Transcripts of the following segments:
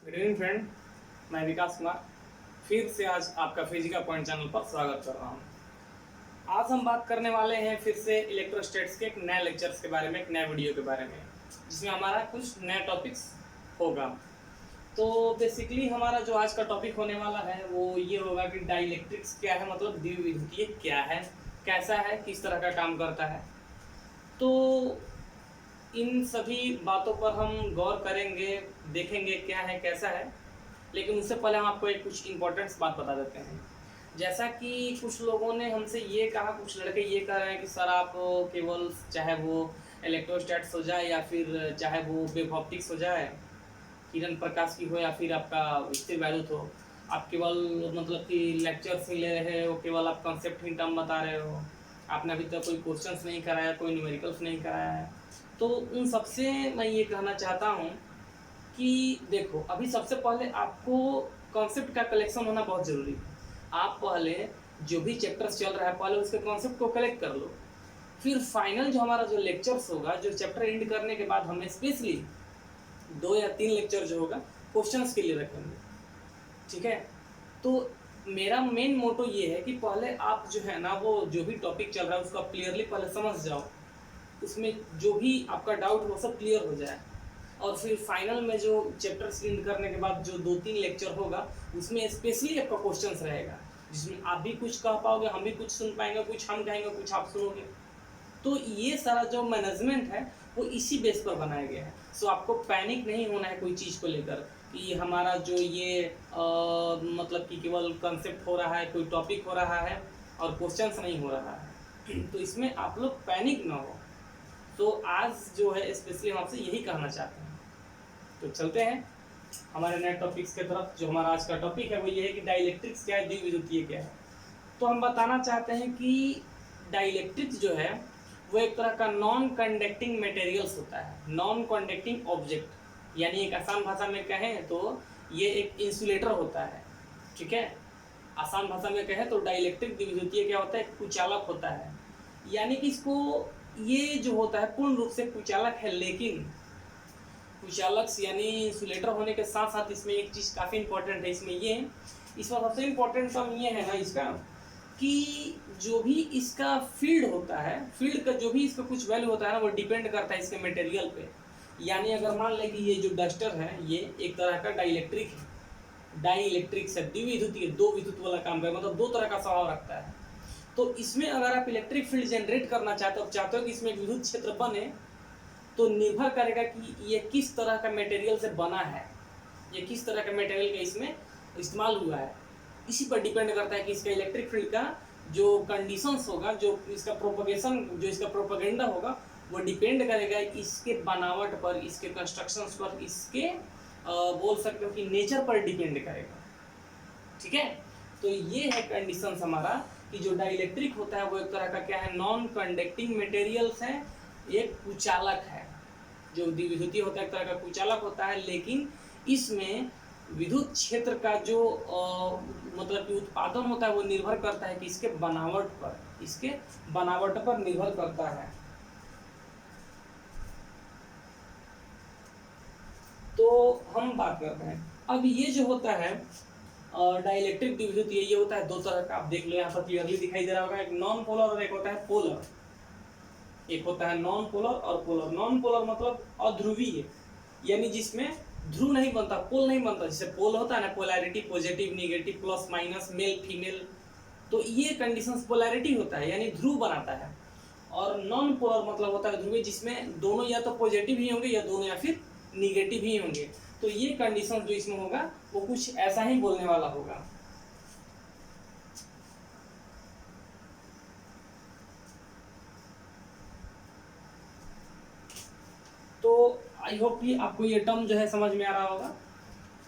Good evening friend, मैं विकास कुमार फिर से आज आपका फिजिकल पॉइंट चैनल पर स्वागत कर रहा हूँ। आज हम बात करने वाले हैं फिर से इलेक्ट्रोस्टैट्स के एक नए लेक्चर्स के बारे में, एक नए वीडियो के बारे में, जिसमें हमारा कुछ नए टॉपिक्स होगा। तो बेसिकली हमारा जो आज का टॉपिक होने वाला है वो ये होगा कि डाइलेक्ट्रिक्स क्या है, मतलब द्विविद्युतीय क्या है, कैसा है, किस तरह का काम करता है। तो इन सभी बातों पर हम गौर करेंगे, देखेंगे क्या है कैसा है। लेकिन उससे पहले हम आपको एक कुछ इम्पोर्टेंट्स बात बता देते हैं। जैसा कि कुछ लोगों ने हमसे ये कहा, कुछ लड़के ये कह रहे हैं कि सर आप केवल चाहे वो इलेक्ट्रोस्टैट्स हो जाए या फिर चाहे वो वेव ऑप्टिक्स हो जाए, किरण प्रकाश की हो या फिर आपका स्थिर वैद्युत हो, आप केवल मतलब कि लेक्चर्स ही ले रहे हो, केवल आप कॉन्सेप्ट ही टर्म बता रहे हो, आपने अभी तक कोई क्वेश्चंस नहीं कराया, कोई न्यूमेरिकल्स नहीं कराया है। तो उन सबसे मैं ये कहना चाहता हूँ कि देखो, अभी सबसे पहले आपको कॉन्सेप्ट का कलेक्शन होना बहुत ज़रूरी है। आप पहले जो भी चैप्टर्स चल रहा है पहले उसके कॉन्सेप्ट को कलेक्ट कर लो, फिर फाइनल जो हमारा जो लेक्चर्स होगा, जो चैप्टर एंड करने के बाद हमें स्पेशली 2 या 3 लेक्चर जो होगा क्वेश्चंस के लिए रखेंगे, ठीक है। तो मेरा मेन मोटो ये है कि पहले आप जो है ना वो जो भी टॉपिक चल रहा है उसको आप क्लियरली पहले समझ जाओ, उसमें जो भी आपका डाउट हो सब क्लियर हो जाए, और फिर फाइनल में जो चैप्टर एंड करने के बाद जो 2-3 लेक्चर होगा उसमें स्पेशली आपका क्वेश्चंस रहेगा, जिसमें आप भी कुछ कह पाओगे, हम भी कुछ सुन पाएंगे, कुछ हम कहेंगे, कुछ आप सुनोगे। तो ये सारा जो मैनेजमेंट है वो इसी बेस पर बनाया गया है। सो आपको पैनिक नहीं होना है कोई चीज़ को लेकर कि हमारा जो ये मतलब कि केवल कंसेप्ट हो रहा है, कोई टॉपिक हो रहा है और क्वेश्चंस नहीं हो रहा है। तो इसमें आप लोग पैनिक ना हो। तो आज जो है स्पेशली हम आपसे यही कहना चाहते हैं। तो चलते हैं हमारे नए टॉपिक्स की तरफ। जो हमारा आज का टॉपिक है वो ये है कि डाइलेक्ट्रिक्स क्या है, द्विविद्युतीय क्या है। तो हम बताना चाहते हैं कि डाइलेक्ट्रिक्स जो है वो एक तरह का नॉन कंडक्टिंग मटेरियल्स होता है, नॉन कंडक्टिंग ऑब्जेक्ट, यानी एक आसान भाषा में कहें तो ये एक इंसुलेटर होता है, ठीक है। आसान भाषा में कहें तो डाइलेक्ट्रिक द्विविद्युतीय क्या होता है, कुचालक होता है। यानी कि इसको ये जो होता है पूर्ण रूप से कुचालक है, लेकिन कुचालक यानी इंसुलेटर होने के साथ साथ इसमें एक चीज़ काफ़ी इंपॉर्टेंट है। इसमें सबसे इम्पोर्टेंट टर्म ये है ना इसका, कि जो भी इसका फील्ड होता है, फील्ड का जो भी इसका कुछ वैल्यू होता है ना वो डिपेंड करता है इसके मटेरियल पे। यानी अगर मान लें कि ये जो डस्टर है ये एक तरह का डाइलेक्ट्रिक है, डाइलेक्ट्रिक से द्विविद्युतीय, 2 विद्युत वाला काम करे, मतलब 2 तरह का स्वभाव रखता है। तो इसमें अगर आप इलेक्ट्रिक फील्ड जनरेट करना चाहते हो कि इसमें विद्युत क्षेत्र बने, तो निर्भर करेगा कि ये किस तरह का मटेरियल से बना है, ये किस तरह का मटेरियल का इसमें इस्तेमाल हुआ है। इसी पर डिपेंड करता है कि इसका इलेक्ट्रिक फील्ड का जो कंडीशंस होगा, जो इसका प्रोपगेशन, जो इसका प्रोपगेंडा होगा, वो डिपेंड करेगा इसके बनावट पर, इसके कंस्ट्रक्शंस पर, इसके बोल सकते हो कि नेचर पर डिपेंड करेगा, ठीक है। तो ये है कंडीशंस हमारा कि जो डाइलेक्ट्रिक होता है वो एक तरह का क्या है, नॉन कंडक्टिंग मटेरियल्स है, एक कुचालक है। जो द्विविद्युतीय होता है एक तरह का कुचालक होता है, लेकिन इसमें विद्युत क्षेत्र का जो मतलब कि उत्पादन होता है वो निर्भर करता है कि इसके बनावट पर, इसके बनावट पर निर्भर करता है। तो हम बात करते हैं अब ये जो होता है डाइलेक्ट्रिक द्विविद्युतीय, ये होता है 2 तरह का। आप देख लो यहाँ पर क्लियरली दिखाई दे रहा होगा, एक नॉन पोलर और एक होता है पोलर। एक होता है नॉन पोलर और पोलर। नॉन पोलर मतलब अध्रुवीय, यानी जिसमें ध्रुव नहीं बनता, पोल नहीं बनता। जैसे पोल होता है ना, polarity, positive, negative, plus minus, male female, तो ये कंडीशंस पोलैरिटी होता है, यानी ध्रुव बनाता है। और नॉन पोलर मतलब होता है ध्रुवीय, जिसमें दोनों या तो पॉजिटिव ही होंगे या दोनों या फिर निगेटिव ही होंगे। तो ये कंडीशन जो इसमें होगा वो कुछ ऐसा ही बोलने वाला होगा। तो आई होप कि आपको ये टर्म जो है समझ में आ रहा होगा।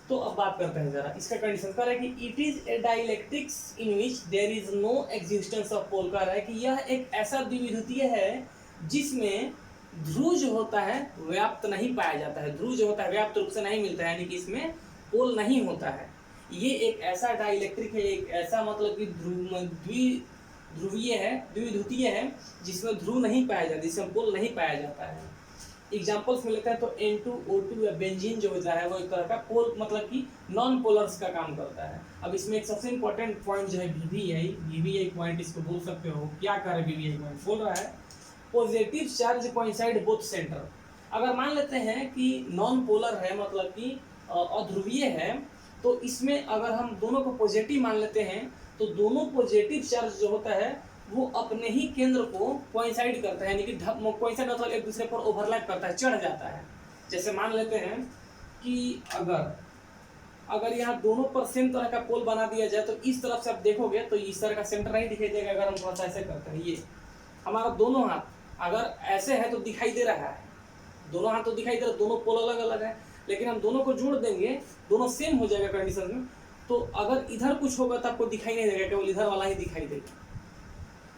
तो अब बात करते हैं जरा इसका कंडीशन। कह रहा है कि it is a dielectrics in which there is no existence of pole. कह रहा है कि यह एक ऐसा द्विविद्युतीय है जिसमें ध्रुव जो होता है व्याप्त नहीं पाया जाता है, ध्रुव जो होता है व्याप्त रूप से नहीं मिलता है, यानी कि इसमें पोल नहीं होता है। ये एक ऐसा डाइलेक्ट्रिक है, एक ऐसा मतलब कि ध्रुवीय है, द्विविद्युतीय है जिसमें ध्रुव नहीं पाया जाता, जिसमें पोल नहीं पाया जाता है। एग्जांपल्स में लेते हैं तो N2O2 या बेंजीन जो होता है वो एक तरह का पोल मतलब कि नॉन पोलर्स का काम करता है। अब इसमें एक सबसे इंपॉर्टेंट पॉइंट जो है वीवीआई पॉइंट इसको बोल सकते हो। क्या कर रहा है वीवीआई पॉइंट? बोल रहा है positive charge coincide both centre. अगर मान लेते हैं कि नॉन पोलर है मतलब कि अध्रुवीय है, तो इसमें अगर हम दोनों को पॉजिटिव मान लेते हैं तो दोनों पॉजिटिव चार्ज जो होता है वो अपने ही केंद्र को कोइंसाइड करता है, यानी कि कोइंसाइड मतलब एक दूसरे पर ओवरलैप करता है, चढ़ जाता है। जैसे मान लेते हैं कि अगर यहाँ दोनों पर सेम तरह का पोल बना दिया जाए तो इस तरफ से आप देखोगे तो इस तरह का सेंटर नहीं दिखाई देगा। अगर हम थोड़ा सा ऐसे करते हैं, ये हमारा दोनों हाथ अगर ऐसे है तो दिखाई दे रहा है, दोनों हाथ तो दिखाई दे रहा है, दोनों पोल अलग अलग है, लेकिन हम दोनों को जोड़ देंगे, दोनों सेम हो जाएगा कंडीशन में। तो अगर इधर कुछ होगा तो आपको दिखाई नहीं देगा, केवल इधर वाला ही दिखाई देगा।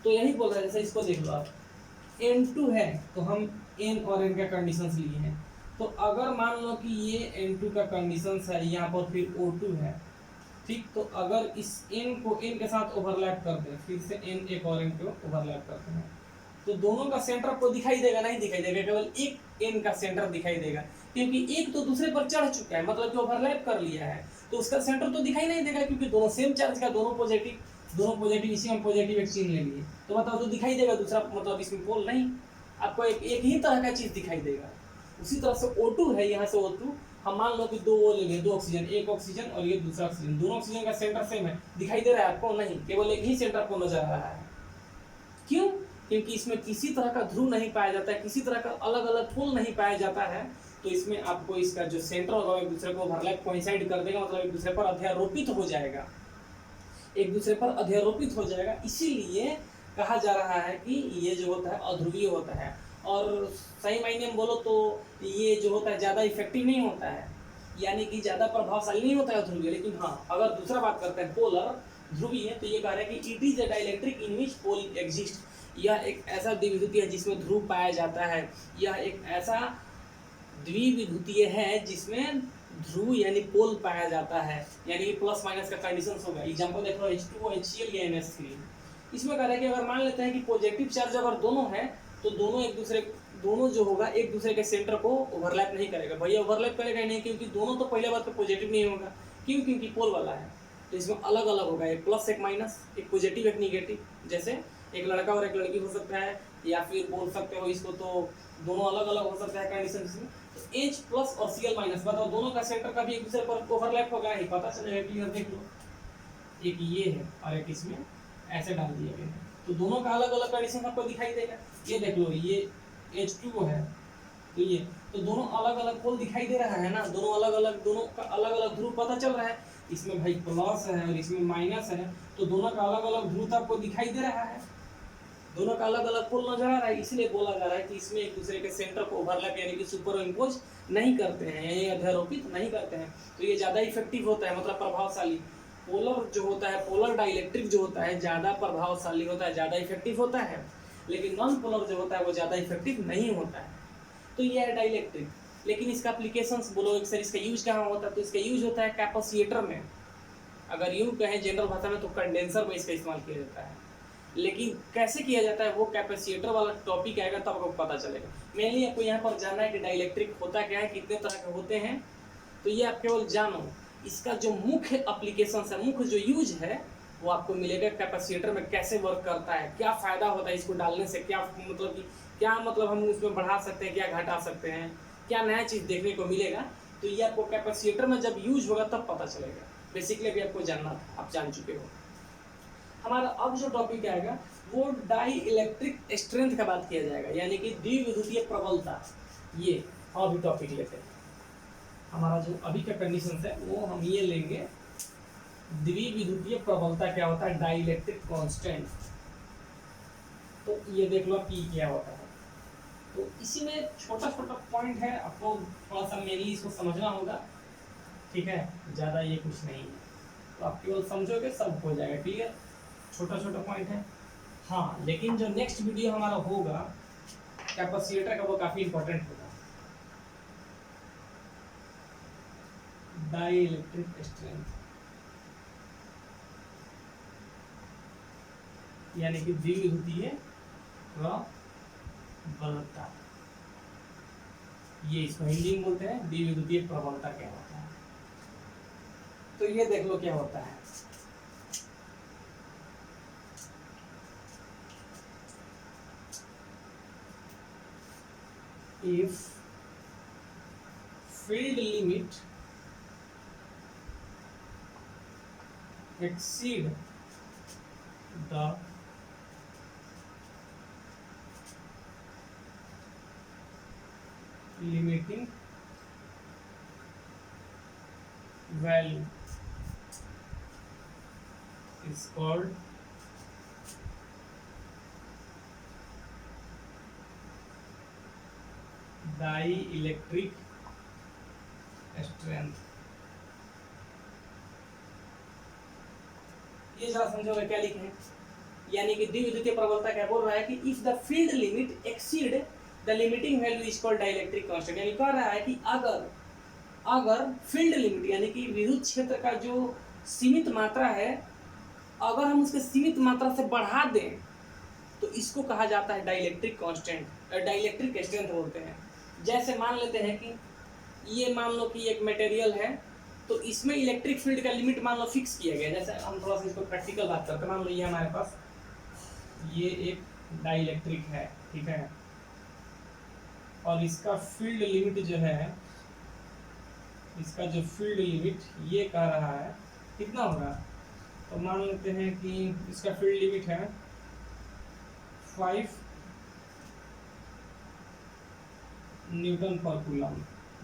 तो यही बोल रहा है, जैसे इसको देख लो आप, N2 है तो हम N और N का कंडीशंस लिए हैं। तो अगर मान लो कि ये N2 का कंडीशंस है, यहाँ पर फिर O2 है, ठीक। तो अगर इस N को N के साथ ओवरलैप कर दें, फिर से N एक और N को ओवरलैप करते हैं, तो दोनों का सेंटर आपको दिखाई देगा? नहीं दिखाई देगा, केवल एक N का सेंटर दिखाई देगा, क्योंकि एक तो दूसरे पर चढ़ चुका है, मतलब कि ओवरलैप कर लिया है, तो उसका सेंटर तो दिखाई नहीं देगा, क्योंकि दोनों सेम चार्ज का, दोनों पॉजिटिव, इसी में पॉजिटिव एक चीज ले लिए, तो बताओ तो दिखाई देगा दूसरा, मतलब इसमें पोल नहीं, आपको एक ही तरह का चीज दिखाई देगा। उसी तरह से O2 है, यहाँ से O2 हम मान लो कि दो वो ले लिए, दो ऑक्सीजन, एक ऑक्सीजन और ये दूसरा ऑक्सीजन, दोनों ऑक्सीजन का सेंटर सेम है, दिखाई दे रहा है आपको? नहीं, केवल एक ही सेंटर आपको नजर आ रहा है। क्यों? क्योंकि इसमें किसी तरह का ध्रुव नहीं पाया जाता है, किसी तरह का अलग अलग पोल नहीं पाया जाता है, तो इसमें आपको इसका जो सेंटर होगा एक दूसरे को ओवरलैप कोइंसाइड कर देगा, मतलब एक दूसरे पर अध्यारोपित हो जाएगा, एक दूसरे पर अध्यारोपित हो जाएगा। इसीलिए कहा जा रहा है कि ये जो होता है अध्रुवीय होता है। और सही मायने में बोलो तो ये जो होता है ज़्यादा इफेक्टिव नहीं होता है, यानी कि ज़्यादा प्रभावशाली नहीं होता है ध्रुवीय। लेकिन हाँ, अगर दूसरा बात करते हैं पोलर, ध्रुवीय, तो ये कह रहे हैं कि it is a dielectric in which pole exist. यह एक ऐसा द्विविद्युतीय है जिसमें ध्रुव पाया जाता है। यह एक ऐसा द्विविद्युतीय है जिसमें ध्रुव यानी पोल पाया जाता है, यानी कि प्लस माइनस का कंडीशन होगा। एग्जांपल देख लो H2O HCl या NH3। इसमें कह रहा है कि अगर मान लेते हैं कि पॉजिटिव चार्ज अगर दोनों है तो दोनों जो होगा एक दूसरे के सेंटर को ओवरलैप नहीं करेगा। भैया ओवरलैप करेगा नहीं, क्योंकि दोनों तो पहले बात तो पॉजिटिव नहीं होगा। क्यों? क्योंकि पोल वाला है, तो इसमें अलग अलग होगा, एक प्लस एक माइनस, एक पॉजिटिव एक निगेटिव। जैसे एक लड़का और एक लड़की हो सकता है, या फिर बोल सकते हो इसको तो दोनों अलग अलग हो सकता है कंडीशन इसमें। तो H प्लस और Cl माइनस, बताओ दोनों का सेंटर कभी एक दूसरे पर ओवरलैप होगा? नहीं, पता चलेगा क्लियर। देख लो, एक ये है और एक इसमें ऐसे डाल दिया गया है, तो दोनों का अलग अलग कंडीशन आपको दिखाई देगा। ये देख लो, ये H2O है, तो ये तो दोनों अलग अलग पोल दिखाई दे रहा है ना, दोनों का अलग अलग ध्रुव पता चल रहा है। इसमें भाई प्लस है और इसमें माइनस है, तो दोनों का अलग अलग ध्रुव आपको दिखाई दे रहा है, दोनों का अलग अलग पोल नजर आ रहा है। इसलिए बोला जा रहा है कि इसमें एक दूसरे के सेंटर को ओवरलैप यानी कि सुपर इम्पोज नहीं करते हैं, यानी अध्यारोपित नहीं करते हैं, तो ये ज़्यादा इफेक्टिव होता है, मतलब प्रभावशाली। पोलर जो होता है, पोलर डाइलेक्ट्रिक जो होता है, ज़्यादा प्रभावशाली होता है, ज़्यादा इफेक्टिव होता है। लेकिन नॉन पोलर जो होता है वो ज़्यादा इफेक्टिव नहीं होता है। तो ये है डाइलेक्ट्रिक। लेकिन इसका एप्लीकेशंस बोलो एक सर, इसका यूज कहाँ होता है? तो इसका यूज होता है कैपेसिटर में। अगर यूँ कहें जनरल भाषा में तो कंडेंसर में इसका इस्तेमाल किया जाता है। लेकिन कैसे किया जाता है वो कैपेसिटर वाला टॉपिक आएगा तब आपको पता चलेगा। मेनली आपको यहाँ पर जानना है कि डाइलेक्ट्रिक होता क्या है, कितने तरह के होते हैं, तो ये आप केवल जानो। इसका जो मुख्य एप्लीकेशन है, मुख्य जो यूज है वो आपको मिलेगा कैपेसिटर में, कैसे वर्क करता है, क्या फ़ायदा होता है इसको डालने से, क्या मतलब कि क्या मतलब हम उसमें बढ़ा सकते हैं, क्या घटा सकते हैं, क्या नया चीज़ देखने को मिलेगा। तो ये आपको कैपेसिटर में जब यूज होगा तब पता चलेगा। बेसिकली अभी आपको जानना था, आप जान चुके हो। हमारा अब जो टॉपिक आएगा वो डाई इलेक्ट्रिक स्ट्रेंथ का बात किया जाएगा, यानी कि द्विविद्युतीय प्रबलता। ये अभी टॉपिक लेते हैं। हमारा जो अभी का कंडीशन है वो हम ये लेंगे, द्विविद्युतीय प्रबलता क्या होता है, डाई इलेक्ट्रिक कांस्टेंट। तो ये देख लो पी क्या होता है। तो इसी में छोटा छोटा पॉइंट है, आपको थोड़ा सा मेनली इसको समझना होगा, ठीक है, ज़्यादा ये कुछ नहीं है, तो आप केवल समझोगे सब हो जाएगा क्लियर। छोटा छोटा पॉइंट है हाँ, लेकिन जो नेक्स्ट वीडियो हमारा होगा कैपेसिटर का वो काफ़ी इंपॉर्टेंट होगा। डाई इलेक्ट्रिक स्ट्रेंथ यानी कि द्विविद्युतीय प्रबलता। ये इसको हिंदी में बोलते हैं द्विविद्युतीय प्रबलता क्या होता है। तो ये देख लो क्या होता है। If field limit exceed the limiting value is called dielectric strength। ये जरा समझोगे क्या लिखे हैं, यानी कि द्विविद्युतीय प्रबलता क्या बोल रहा है कि if the field limit exceed the limiting value is called dielectric constant, यानी कह रहा है कि अगर फील्ड लिमिट यानी कि विद्युत क्षेत्र का जो सीमित मात्रा है, अगर हम उसके सीमित मात्रा से बढ़ा दें तो इसको कहा जाता है डाइलेक्ट्रिक कांस्टेंट, डाइलेक्ट्रिक स्ट्रेंथ बोलते हैं। जैसे मान लेते हैं कि ये मान लो कि एक मटेरियल है, तो इसमें इलेक्ट्रिक फील्ड का लिमिट मान लो फिक्स किया गया। जैसे हम थोड़ा सा इसको प्रैक्टिकल बात करते हैं, मान लो ये हमारे पास ये एक डाइलेक्ट्रिक है, ठीक है, और इसका फील्ड लिमिट जो है, इसका जो फील्ड लिमिट ये कह रहा है कितना होगा, तो मान लेते हैं कि इसका फील्ड लिमिट है 5 न्यूटन पर कूलम,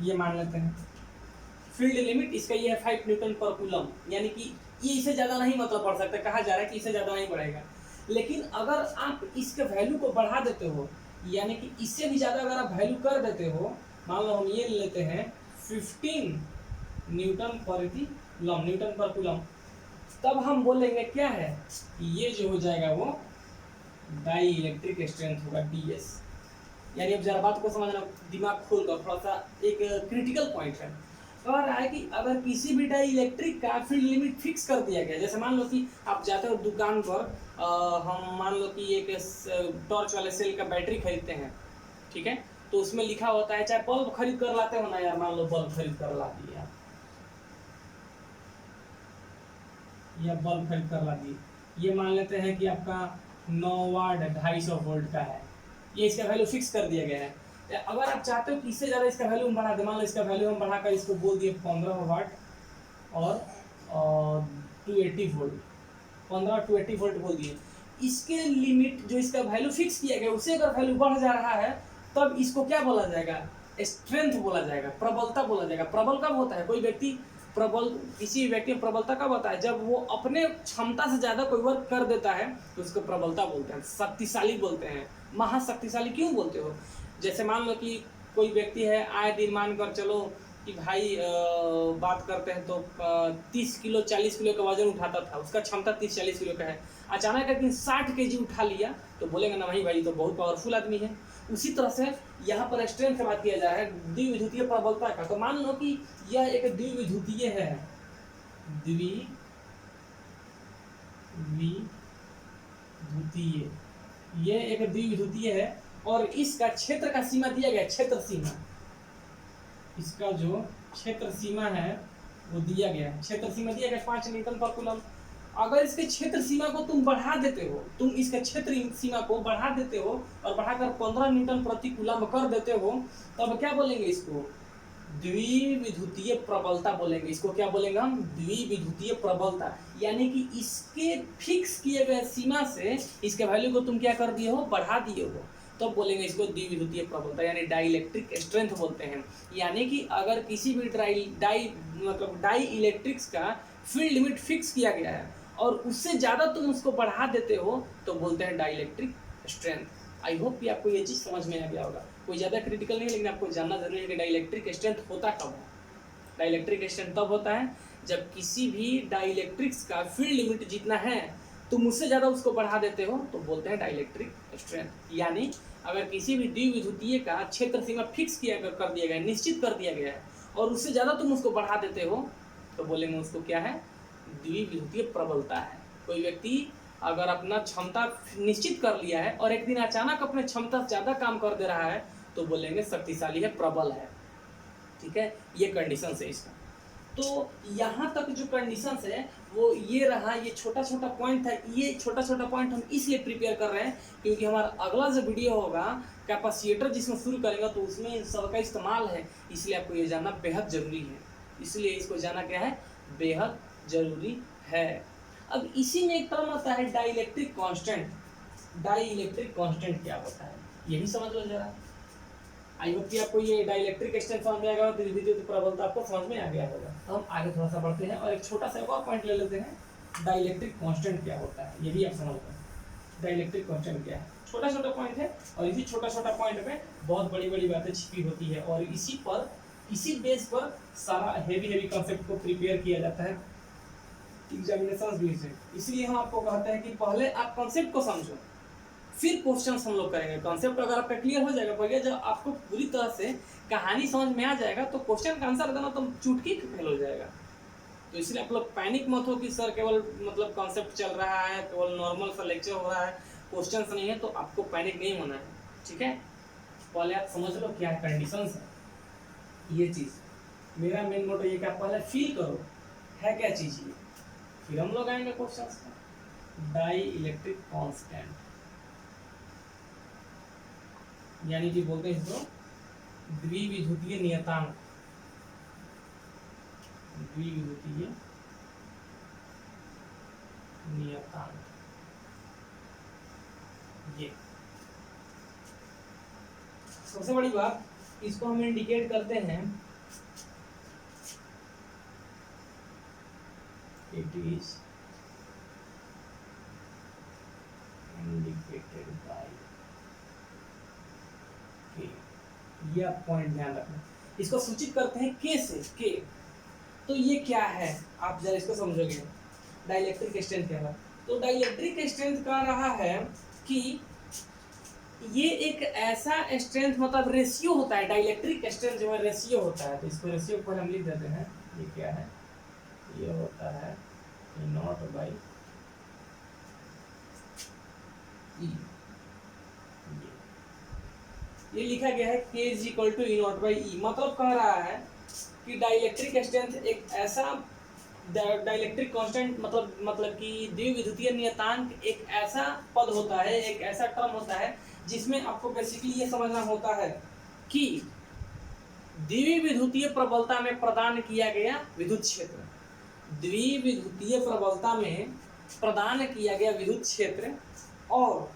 ये मान लेते हैं फील्ड लिमिट इसका ये है 5 न्यूटन पर कूलम, यानी कि ये इससे ज़्यादा नहीं मतलब पढ़ सकते, कहा जा रहा है कि इससे ज़्यादा नहीं बढ़ेगा। लेकिन अगर आप इसके वैल्यू को बढ़ा देते हो, यानी कि इससे भी ज़्यादा अगर आप वैल्यू कर देते हो, मान लो हम ये लेते हैं 15 न्यूटन पर कूलम, न्यूटन पर कूलम, तब हम बोलेंगे क्या है, ये जो हो जाएगा वो डाई इलेक्ट्रिक स्ट्रेंथ होगा DS। यानी अब जरा बात को समझना, दिमाग खोलकर, थोड़ा सा एक क्रिटिकल पॉइंट है। कह रहा है कि अगर किसी भी डाई इलेक्ट्रिक का फील्ड लिमिट फिक्स कर दिया गया, जैसे मान लो कि आप जाते हो दुकान पर, हम मान लो कि एक टॉर्च वाले सेल का बैटरी खरीदते हैं, ठीक है, तो उसमें लिखा होता है, चाहे बल्ब खरीद कर लाते हो ना यार, मान लो बल्ब खरीद कर ला दिए आप, या बल्ब खरीद कर ला दिए, ये मान लेते हैं कि आपका 9 वाट 250 वोल्ट का है, ये इसका वैल्यू फिक्स कर दिया गया है। अगर आप चाहते हो कि इससे ज़्यादा इसका वैल्यू हम बढ़ा दें, मान लो इसका वैल्यू हम बढ़ाकर इसको बोल दिए 15 वाट और 280 वोल्ट, 15 280 वोल्ट बोल दिए, इसके लिमिट जो इसका वैल्यू फिक्स किया गया उससे अगर वैल्यू बढ़ जा रहा है, तब इसको क्या बोला जाएगा, स्ट्रेंथ बोला जाएगा, प्रबलता बोला जाएगा। प्रबल कब होता है, कोई व्यक्ति प्रबल, किसी व्यक्ति में प्रबलता कब होता है, जब वो अपने क्षमता से ज़्यादा कोई वर्क कर देता है तो उसको प्रबलता बोलते हैं, शक्तिशाली बोलते हैं। महाशक्तिशाली क्यों बोलते हो, जैसे मान लो कि कोई व्यक्ति है, आए दिन मान कर चलो कि भाई बात करते हैं तो 30 किलो 40 किलो का वजन उठाता था, उसका क्षमता 30-40 किलो का है, अचानक एक दिन 60 kg उठा लिया तो बोलेंगे ना भाई भाई तो बहुत पावरफुल आदमी है। उसी तरह से यहाँ पर स्ट्रेंथ से बात किया जा रहा है द्विविद्युतीय प्रबलता का। तो मान लो कि यह एक द्विविद्युतीय है, ये एक द्विविद्युतीय है, और इसका क्षेत्र का सीमा दिया गया, क्षेत्र सीमा, इसका जो क्षेत्र सीमा है वो दिया गया है, क्षेत्र सीमा दिया गया 5 न्यूटन पर कूलम। अगर इसके क्षेत्र सीमा को तुम बढ़ा देते हो, तुम इसके क्षेत्र सीमा को बढ़ा देते हो और बढ़ाकर 15 न्यूटन प्रति कूलम कर देते हो, तब क्या बोलेंगे, इसको द्विविद्युतीय प्रबलता बोलेंगे। इसको क्या बोलेंगे हम, द्विविद्युतीय प्रबलता, यानी कि इसके फिक्स किए गए सीमा से इसके वैल्यू को तुम क्या कर दिए हो, बढ़ा दिए हो, तो बोलेंगे इसको द्विविद्युतीय प्रबलता, यानी डाइलेक्ट्रिक स्ट्रेंथ बोलते हैं। यानी कि अगर किसी भी डाई इलेक्ट्रिक्स का फील्ड लिमिट फिक्स किया गया है और उससे ज़्यादा तुम उसको बढ़ा देते हो तो बोलते हैं डाइलेक्ट्रिक स्ट्रेंथ। आई होप कि आपको ये चीज़ समझ में आ गया होगा, कोई ज़्यादा क्रिटिकल नहीं, लेकिन आपको जानना जरूरी है कि डाइलेक्ट्रिक स्ट्रेंथ होता कब है। डाइलेक्ट्रिक स्ट्रेंथ तब होता है जब किसी भी डाइलेक्ट्रिक्स का फील्ड लिमिट जितना है तुम उससे ज़्यादा उसको बढ़ा देते हो तो बोलते हैं डाइलेक्ट्रिक स्ट्रेंथ। यानी अगर किसी भी द्विविद्युतीय का क्षेत्र सीमा फिक्स किया कर दिया गया है, निश्चित कर दिया गया है, और उससे ज़्यादा तुम उसको बढ़ा देते हो तो बोलेंगे उसको क्या है, द्विविद्युतीय प्रबलता है। कोई व्यक्ति अगर अपना क्षमता निश्चित कर लिया है और एक दिन अचानक अपने क्षमता से ज़्यादा काम कर दे रहा है तो बोलेंगे शक्तिशाली है, प्रबल है। ठीक है, ये कंडीशन है इसका। तो यहाँ तक जो कंडीशंस है वो ये रहा, ये छोटा छोटा पॉइंट था। ये छोटा छोटा पॉइंट हम इसलिए प्रिपेयर कर रहे हैं क्योंकि हमारा अगला जो वीडियो होगा कैपेसिटर जिसमें शुरू करेंगे तो उसमें इन सबका इस्तेमाल है, इसलिए आपको ये जानना बेहद ज़रूरी है। इसलिए इसको जानना क्या है, बेहद ज़रूरी है। अब इसी में एक टर्म आता है डाइलेक्ट्रिक कांस्टेंट। डाइलेक्ट्रिक कांस्टेंट क्या होता है यही समझ लो जरा। आई होप कि आपको ये डाइलेक्ट्रिक एक्सटेंट समझ में आ गया, विद्युत प्रबलता आपको समझ में आ गया होगा। तो हम आगे थोड़ा सा बढ़ते हैं और एक छोटा सा और पॉइंट ले लेते हैं, डाइलेक्ट्रिक कांस्टेंट क्या होता है ये भी आप समझ लो। डाइलेक्ट्रिक कांस्टेंट क्या है, छोटा छोटा पॉइंट है और इसी छोटा छोटा पॉइंट में बहुत बड़ी बड़ी बातें छिपी होती है और इसी बेस पर सारा हेवी कॉन्सेप्ट को प्रिपेयर किया जाता है एग्जामिनेशन भी से। इसलिए हम आपको कहते हैं कि पहले आप कॉन्सेप्ट को समझो, फिर क्वेश्चंस हम लोग करेंगे। कॉन्सेप्ट अगर आपका क्लियर हो जाएगा भैया, जब आपको पूरी तरह से कहानी समझ में आ जाएगा तो क्वेश्चन का आंसर देना तो चुटकी फेल हो जाएगा। तो इसलिए आप लोग पैनिक मत हो कि सर केवल मतलब कॉन्सेप्ट चल रहा है, केवल नॉर्मल सा लेक्चर हो रहा है, क्वेश्चंस नहीं है, तो आपको पैनिक नहीं होना है। ठीक है, पहले आप समझ लो क्या कंडीशंस है। ये चीज़ मेरा मेन मोटो ये क्या, पहले फील करो है क्या चीज़ ये, फिर हम लोग आएंगे क्वेश्चंस पर। डाई इलेक्ट्रिक कांस्टेंट यानी कि बोलते हैं इसको द्विविद्युतीय नियतांक। द्विविद्युतीय नियतांक ये सबसे बड़ी बात, इसको हम इंडिकेट करते हैं, इट इज इंडिकेटेड बाय, ये आप पॉइंट ध्यान रखना। इसको सूचित करते हैं के से, के। तो ये क्या है आप जरा इसको समझोगे, डाइलेक्ट्रिक स्ट्रेंथ क्या है। तो डाइलेक्ट्रिक स्ट्रेंथ कह रहा है कि ये एक ऐसा स्ट्रेंथ मतलब रेशियो होता है, डाइलेक्ट्रिक स्ट्रेंथ जो है रेशियो होता है। तो इसको रेशियो पर हम लिख देते हैं, ये क्या है, ये होता है E नॉट बाई E। ये लिखा गया है K is equal to E not by E। मतलब कह रहा है कि डाइलेक्ट्रिक स्ट्रेंथ एक ऐसा डाइलेक्ट्रिक कांस्टेंट मतलब कि द्विविद्युतीय नियतांक एक ऐसा पद होता है, एक ऐसा टर्म होता है जिसमें आपको बेसिकली ये समझना होता है कि द्विविद्युतीय प्रबलता में प्रदान किया गया विद्युत क्षेत्र, द्विविद्युतीय प्रबलता में प्रदान किया गया विद्युत क्षेत्र और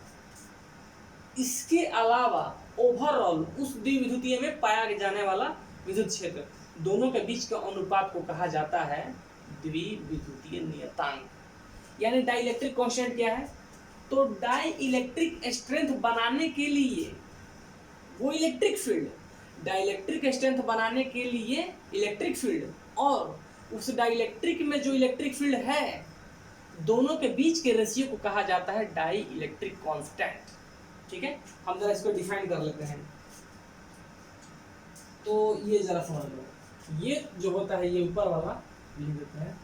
इसके अलावा ओवरऑल उस द्विविद्युतीय में पाया जाने वाला विद्युत क्षेत्र, दोनों के बीच के अनुपात को कहा जाता है द्विविद्युतीय नियतांक। यानी डाइलेक्ट्रिक कांस्टेंट क्या है, तो डाई इलेक्ट्रिक स्ट्रेंथ बनाने के लिए वो इलेक्ट्रिक फील्ड, डाइलेक्ट्रिक स्ट्रेंथ बनाने के लिए इलेक्ट्रिक फील्ड और उस डाइलेक्ट्रिक में जो इलेक्ट्रिक फील्ड है दोनों के बीच के रेशियो को कहा जाता है डाई इलेक्ट्रिक कांस्टेंट। ठीक है, हम जरा इसको डिफाइन कर लेते हैं। तो ये जरा समझ लो, ये जो होता है ये ऊपर वाला लिख देते हैं,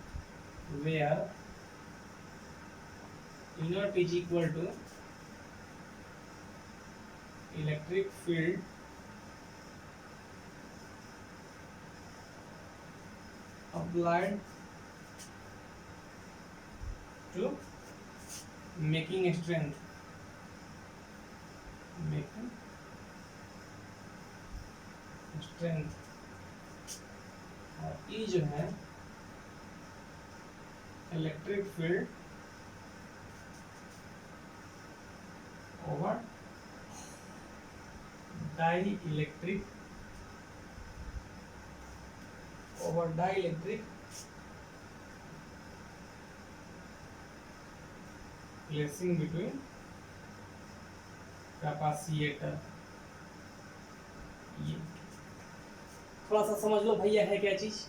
where E naught is equal to electric field applied to making strength, making strength। और E जो है electric field over dielectric placing between capacitor. ये थोड़ा सा समझ लो भैया है क्या चीज।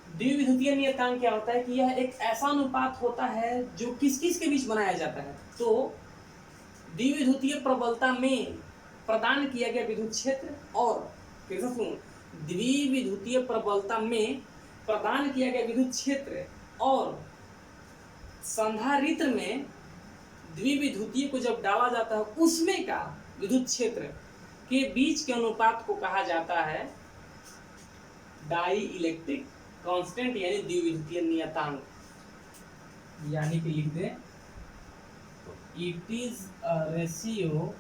द्विविद्युतीय नियतांक क्या होता है कि यह एक ऐसा अनुपात होता है जो किस किस के बीच बनाया जाता है। तो द्विविद्युतीय प्रबलता में प्रदान किया गया विद्युत क्षेत्र और फिर से सुनो, द्विविद्युतीय प्रबलता में प्रदान किया गया विद्युत क्षेत्र और संधारित्र में द्विविद्युतीय को जब डाला जाता है उसमें का विद्युत क्षेत्र के बीच के अनुपात को कहा जाता है डाई इलेक्ट्रिक कांस्टेंट यानी द्विविद्युतीय नियतांक। यानी कि लिख दे it is a ratio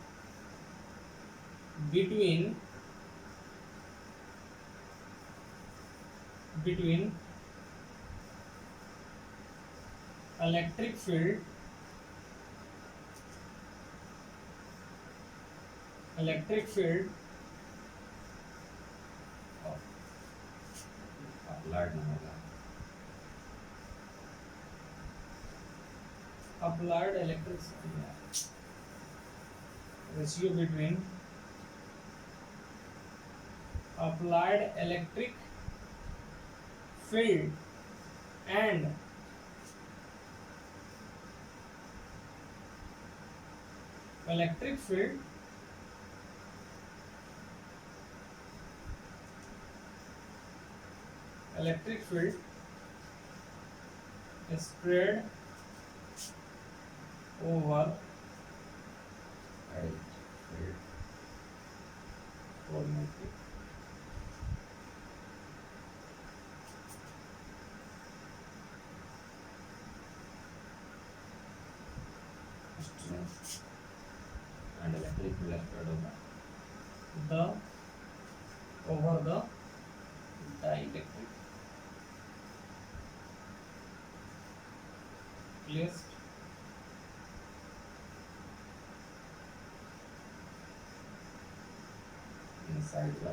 between electric field applied electricity ratio between applied electric field and electric field spread over and electric field spread over the dielectric placed inside the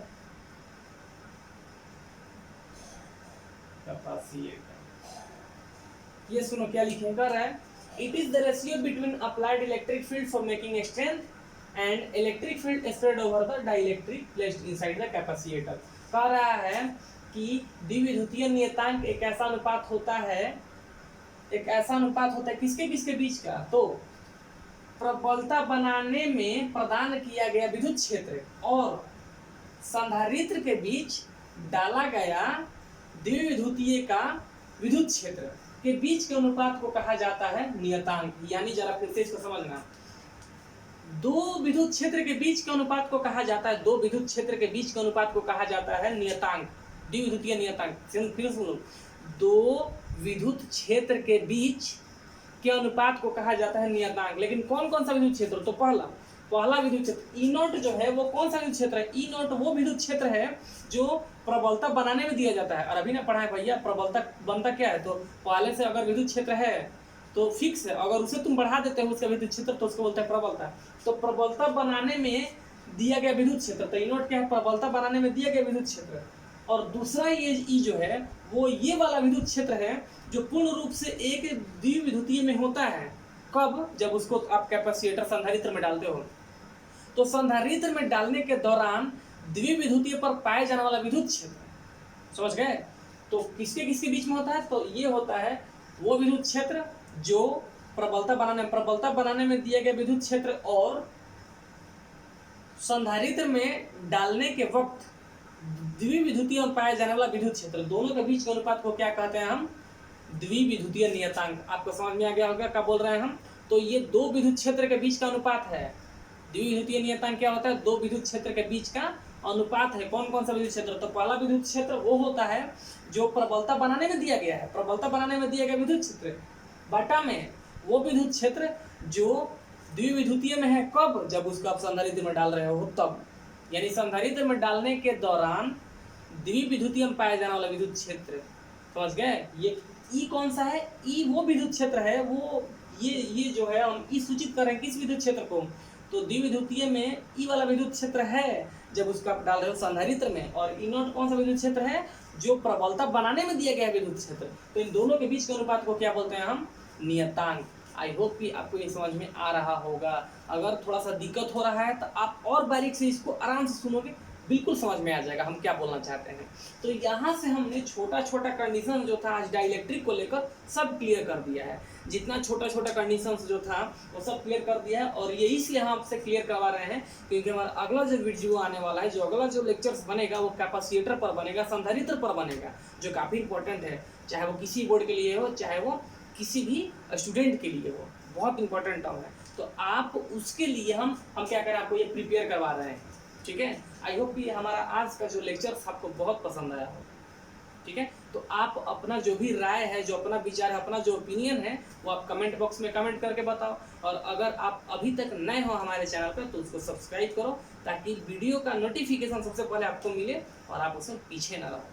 capacitor। ये सुनो क्या लिखे कर रहा है, it is the ratio between applied electric field for making strength and electric field spread over the dielectric placed inside the capacitor. कह रहा है कि द्विविद्युतीय नियतांक एक ऐसा अनुपात होता है किसके किसके बीच का, तो प्रबलता बनाने में प्रदान किया गया विद्युत क्षेत्र और संधारित्र के बीच डाला गया द्विविद्युतीय का विद्युत क्षेत्र के बीच के अनुपात को कहा जाता है नियतांक। यानी जरा फिर से इसको समझना, दो विद्युत क्षेत्र के बीच के अनुपात को कहा जाता है नियतांक, द्विविद्युतीय नियतांक। फिर सुनो, दो विद्युत क्षेत्र के बीच के अनुपात को कहा जाता है नियतांक। लेकिन कौन कौन सा विद्युत क्षेत्र, तो पहला विद्युत क्षेत्र ई नॉट जो है वो कौन सा विद्युत क्षेत्र है, ई नॉट वो विद्युत क्षेत्र है जो प्रबलता बनाने में दिया जाता है। और अभी ना पढ़ा है भैया प्रबलता बनता क्या है, तो पहले से अगर विद्युत क्षेत्र है तो फिक्स है, अगर उसे तुम बढ़ा देते हो उसका विद्युत क्षेत्र तो उसको बोलते हैं प्रबलता। तो प्रबलता बनाने में दिया गया विद्युत क्षेत्र, तो ई नॉट क्या है, प्रबलता बनाने में दिया गया विद्युत क्षेत्र। और दूसरा ये ई जो है वो ये वाला विद्युत क्षेत्र है जो पूर्ण रूप से एक द्विविद्युतीय में होता है। कब, जब उसको आप कैपेसिटर संधारित्र में डालते हो। तो संधारित्र में डालने के दौरान द्विविद्युतीय पर पाए जाने वाला विद्युत क्षेत्र, समझ गए। तो किसके किसके बीच में होता है, तो ये होता है वो विद्युत क्षेत्र जो प्रबलता बनाने में दिया गया विद्युत क्षेत्र और संधारित्र में डालने के वक्त द्विविद्युतीय में पाया जाने वाला विद्युत क्षेत्र, दोनों के बीच के अनुपात को क्या कहते हैं हम, द्विविद्युतीय नियतांक। आपको समझ में आ गया होगा क्या बोल रहे हैं हम। तो ये दो विद्युत क्षेत्र के बीच का अनुपात है। द्विविद्युतीय नियतांक क्या होता है, दो विद्युत क्षेत्र के बीच का अनुपात है। कौन कौन सा विद्युत क्षेत्र, तो पहला विद्युत क्षेत्र वो होता है जो प्रबलता बनाने में दिया गया है, प्रबलता बनाने में दिया गया विद्युत क्षेत्र बटा में वो विद्युत क्षेत्र जो द्विविद्युतीय में है। कब, जब उसको आप संधारित्र में डाल रहे हो तब, यानी संधारित्र में डालने के दौरान द्विविद्युतीय में पाया जाने वाला विद्युत क्षेत्र, समझ गए। ये ई कौन सा है, ई वो विद्युत क्षेत्र है, वो ये जो है हम ई सूचित कर रहे हैं किस विद्युत क्षेत्र को, तो द्विविद्युतीय में ई वाला विद्युत क्षेत्र है जब उसको आप डाल रहे हो संधारित्र में। और ई नॉट कौन सा विद्युत क्षेत्र है, जो प्रबलता बनाने में दिया गया विद्युत क्षेत्र। तो इन दोनों के बीच के अनुपात को क्या बोलते हैं हम, नियतांक। आई होप कि आपको ये समझ में आ रहा होगा। अगर थोड़ा सा दिक्कत हो रहा है तो आप और बारीक से इसको आराम से सुनोगे, बिल्कुल समझ में आ जाएगा हम क्या बोलना चाहते हैं। तो यहाँ से हमने छोटा छोटा कंडीशन जो था आज डाइलेक्ट्रिक को लेकर सब क्लियर कर दिया है। जितना छोटा छोटा कंडीशन जो था वो सब क्लियर कर दिया है। और ये इसलिए हम आपसे क्लियर करवा रहे हैं क्योंकि हमारा अगला जो वीडियो आने वाला है, जो अगला जो लेक्चर्स बनेगा वो कैपेसिटर पर बनेगा, संधारित्र पर बनेगा, जो काफ़ी इंपॉर्टेंट है। चाहे वो किसी बोर्ड के लिए हो, चाहे वो किसी भी स्टूडेंट के लिए हो, बहुत इंपॉर्टेंट टर्म है। तो आप उसके लिए हम क्या करें, आपको ये प्रिपेयर करवा रहे हैं। ठीक है। आई होप कि हमारा आज का जो लेक्चर आपको बहुत पसंद आया हो। ठीक है, तो आप अपना जो भी राय है, जो अपना विचार है, अपना जो ओपिनियन है, वो आप कमेंट बॉक्स में कमेंट करके बताओ। और अगर आप अभी तक नए हो हमारे चैनल पर तो उसको सब्सक्राइब करो, ताकि वीडियो का नोटिफिकेशन सबसे पहले आपको मिले और आप उसमें पीछे ना रहो।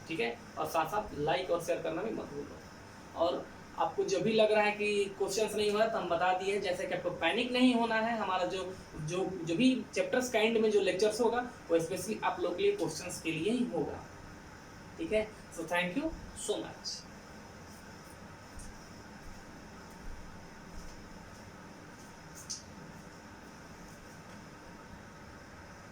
ठीक है, और साथ साथ लाइक और शेयर करना भी मत भूलो। और आपको जो भी लग रहा है कि क्वेश्चंस नहीं हो रहा तो हम बता दिए, जैसे कि आपको पैनिक नहीं होना है। हमारा जो जो जो भी चैप्टर्स का एंड में जो लेक्चर्स होगा वो स्पेशली आप लोग के लिए क्वेश्चंस के लिए ही होगा। ठीक है, so thank you so much.